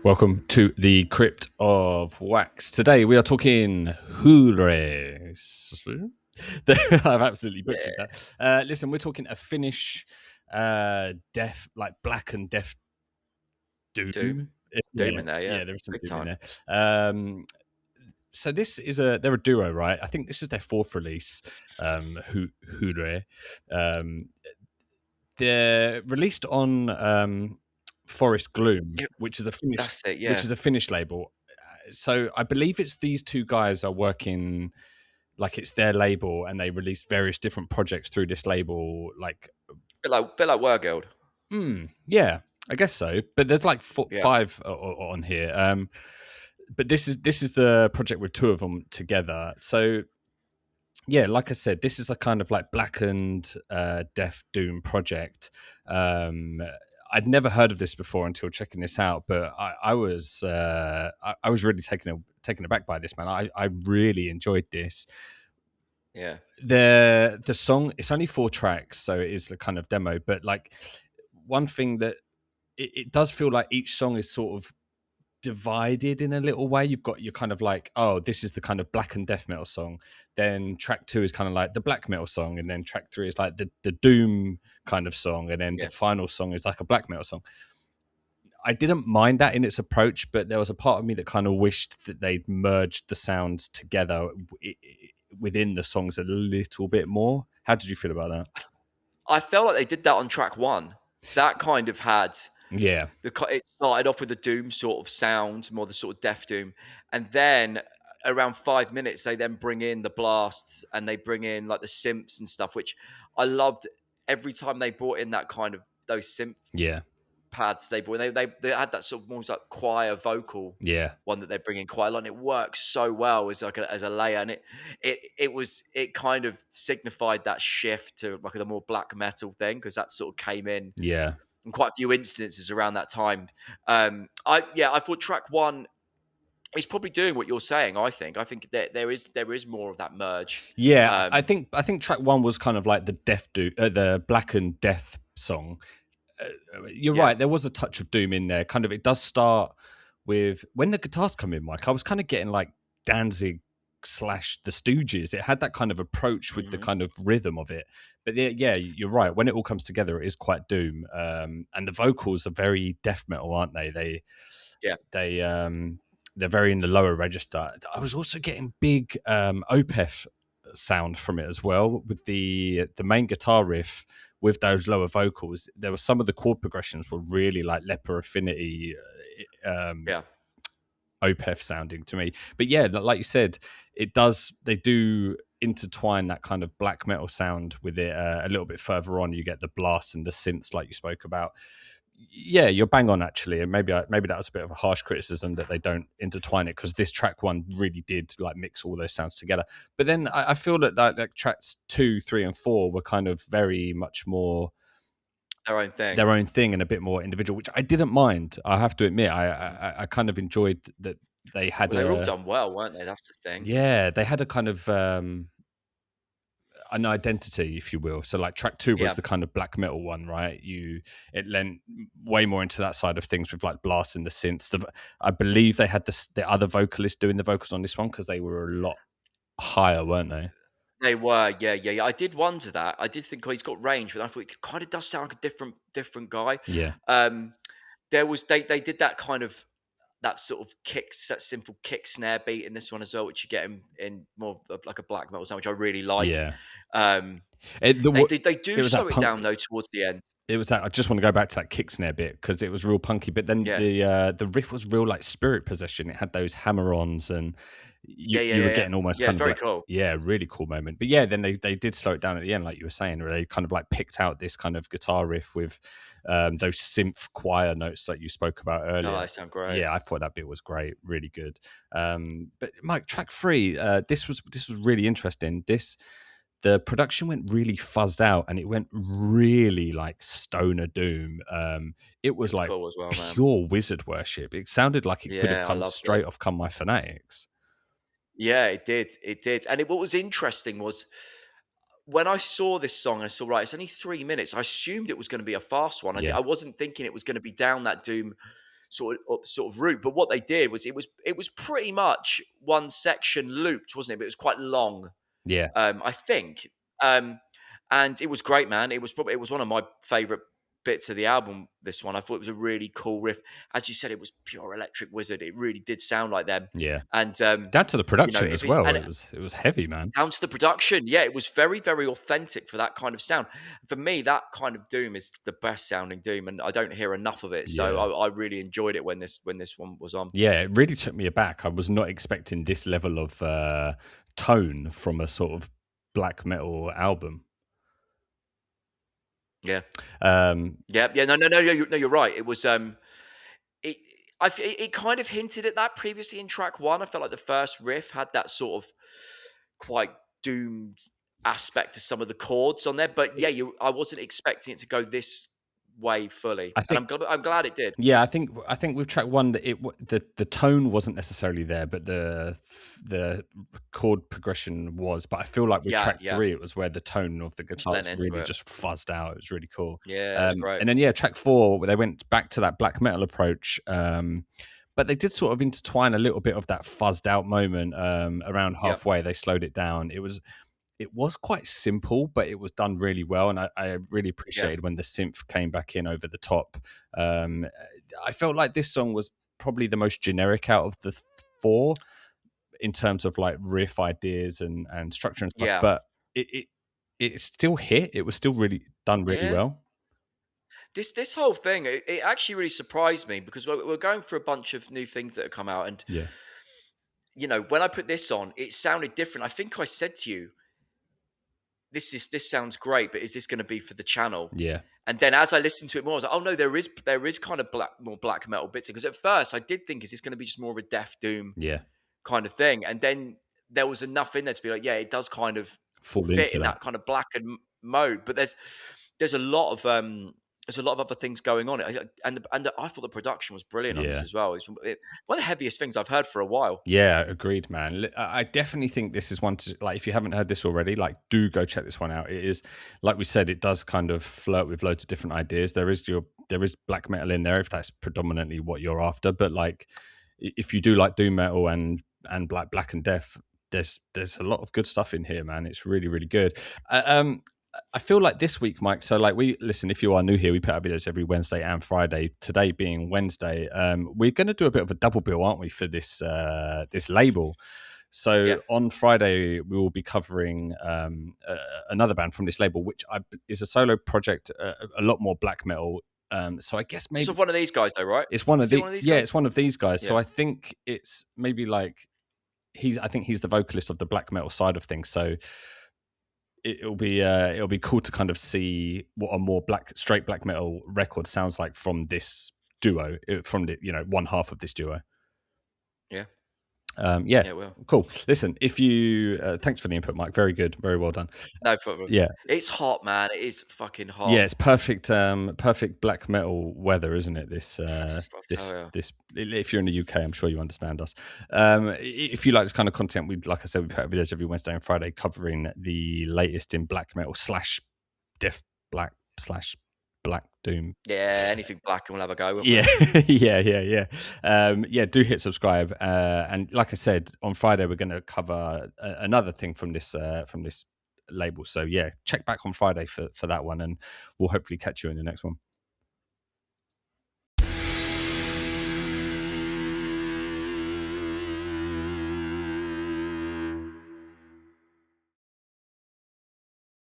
Welcome to the Crypt of Wax. Today we are talking Houre. I've absolutely butchered that. Listen, we're talking a Finnish death, like Blackened Death Doom. Doom in there, yeah. There is some Big Doom in time. there. So this is they're a duo, right? I think this is their fourth release, Houre. They're released on Forest Gloom, which is a Finnish, That's it, yeah. which is a Finnish label. So I believe it's these two guys are working, like it's their label, and they release various different projects through this label. Like, Bit like Wergild. Yeah, I guess so. But there's like Yeah. 5 on here. But this is the project with 2 of them together. So yeah, like I said, this is a kind of like Blackened Death Doom project. I'd never heard of this before until checking this out, but I was really taken aback by this, man. I really enjoyed this. Yeah. The song, it's only 4 tracks, so it is the kind of demo. But like one thing that it does feel like each song is sort of divided in a little way. You've got your kind of like, oh, this is the kind of black and death metal song, then track 2 is kind of like the black metal song, and then track 3 is like the doom kind of song, and then the final song is like a black metal song. I didn't mind that in its approach, but there was a part of me that kind of wished that they'd merged the sounds together within the songs a little bit more. How did you feel about that? I felt like they did that on track 1. That kind of had it started off with the doom sort of sound, more the sort of death doom, and then around 5 minutes they then bring in the blasts and they bring in like the synths and stuff, which I loved. Every time they brought in that kind of those synth pads, they had that sort of almost like choir vocal one that they bring in quite a lot, and it works so well as like as a layer, and it kind of signified that shift to like the more black metal thing, because that sort of came in in quite a few instances around that time. I thought track 1 is probably doing what you're saying. I think that there is more of that merge. I think track 1 was kind of like the Blackened Death song. You're right, there was a touch of doom in there. Kind of, it does start with when the guitars come in, Mike. I was kind of getting like Danzig / the Stooges. It had that kind of approach with the kind of rhythm of it. But yeah, you're right. When it all comes together, it is quite doom. And the vocals are very death metal, aren't they? They're very in the lower register. I was also getting big Opeth sound from it as well, with the main guitar riff with those lower vocals. There were some of the chord progressions were really like Leper Affinity Opeth sounding to me. But yeah, like you said, they do intertwine that kind of black metal sound with it a little bit further on. You get the blasts and the synths like you spoke about. Yeah, you're bang on actually, and maybe that was a bit of a harsh criticism that they don't intertwine it, because this track 1 really did like mix all those sounds together. But then I feel that like tracks 2, 3, and 4 were kind of very much more their own thing and a bit more individual, which I didn't mind. I have to admit, I kind of enjoyed that they had. Well, they were all done well, weren't they? That's the thing. Yeah, they had a kind of an identity, if you will. So like track 2 was the kind of black metal one, right? It lent way more into that side of things with like blasts and the synths. I believe they had the other vocalist doing the vocals on this one, because they were a lot higher, weren't they? They were, yeah. I did wonder that. I did think, oh, he's got range, but I thought it kind of does sound like a different guy. Yeah. There was they did that kind of that sort of that simple kick snare beat in this one as well, which you get in more of like a black metal sound, which I really like. Yeah. They do slow it down though towards the end. It was that. I just want to go back to that kick snare bit, because it was real punky. But then the riff was real like spirit possession. It had those hammer-ons, and you were getting almost kind of very like, cool. Yeah, really cool moment. But yeah, then they did slow it down at the end, like you were saying, where they kind of like picked out this kind of guitar riff with those synth choir notes that you spoke about earlier. Oh, they sound great. Yeah, I thought that bit was great, really good. But Mike, track 3, this was really interesting. The production went really fuzzed out, and it went really like stoner doom. It was like cool as well, pure wizard worship. It sounded like it could have come straight off Come My Fanatics. Yeah, it did. And what was interesting was when I saw this song, I saw, right, it's only 3 minutes. I assumed it was going to be a fast one. I wasn't thinking it was going to be down that doom sort of route. But what they did was it was pretty much one section looped, wasn't it? But it was quite long. Yeah. I think. And it was great, man. It was one of my favorite bits of the album. This one, I thought it was a really cool riff. As you said, it was pure Electric Wizard. It really did sound like them. Yeah. And down to the production as well. It was heavy, man. Down to the production, yeah, it was very, very authentic for that kind of sound. For me, that kind of Doom is the best sounding Doom, and I don't hear enough of it. So I really enjoyed it when this one was on. Yeah, it really took me aback. I was not expecting this level of tone from a sort of black metal album. Yeah. Yeah. No. You're right. It was. It kind of hinted at that previously in track one. I felt like the first riff had that sort of quite doomed aspect to some of the chords on there. But yeah, I wasn't expecting it to go this way fully. I'm glad it did. Yeah, I think with track one that the tone wasn't necessarily there, but the chord progression was. But I feel like with track three, it was where the tone of the guitars really just fuzzed out. It was really cool. Yeah, that's great. And then track four, they went back to that black metal approach. But they did sort of intertwine a little bit of that fuzzed out moment around halfway. They slowed it down. It was quite simple, but it was done really well, and I really appreciated when the synth came back in over the top. I felt like this song was probably the most generic out of the four in terms of like riff ideas and structure and stuff. But it still hit. It was still really done really well. This whole thing, it actually really surprised me because we're going through a bunch of new things that have come out, and you know, when I put this on, it sounded different. I think I said to you, this sounds great, but is this going to be for the channel? Yeah. And then as I listened to it more, I was like, oh no, there is kind of more black metal bits. Because at first I did think, is this going to be just more of a Death Doom kind of thing? And then there was enough in there to be like, yeah, it does kind of fit in that kind of blackened mode. But there's a lot of other things going on, and I thought the production was brilliant on this as well. It's one of the heaviest things I've heard for a while. Yeah, agreed, man. I definitely think this is one to, like, if you haven't heard this already, like, do go check this one out. It is, like we said, it does kind of flirt with loads of different ideas. There is black metal in there if that's predominantly what you're after, but like, if you do like doom metal and like Blackened Death, there's a lot of good stuff in here, man. It's really, really good. I feel like this week, Mike, so like if you are new here, we put out videos every Wednesday and Friday. Today being Wednesday, we're going to do a bit of a double bill, aren't we, for this label? So on Friday, we will be covering another band from this label, which is a solo project, a lot more black metal. So I guess maybe it's one of these guys, though, right? It's one of these guys? It's one of these guys. Yeah. So I think it's maybe like I think he's the vocalist of the black metal side of things. So it'll be cool to kind of see what a more straight black metal record sounds like from this duo, from the one half of this duo. It will. Cool. Listen, if you thanks for the input, Mike. Very good, very well done. No problem. Yeah, it's hot, man. It is fucking hot. Yeah, it's perfect. Perfect black metal weather, isn't it? This. If you're in the UK, I'm sure you understand us. If you like this kind of content, like I said, we put out videos every Wednesday and Friday covering the latest in black metal / death black / black doom. Yeah, anything black, and we'll have a go. Yeah. Do hit subscribe. And like I said, on Friday we're going to cover another thing from this label. So yeah, check back on Friday for that one, and we'll hopefully catch you in the next one.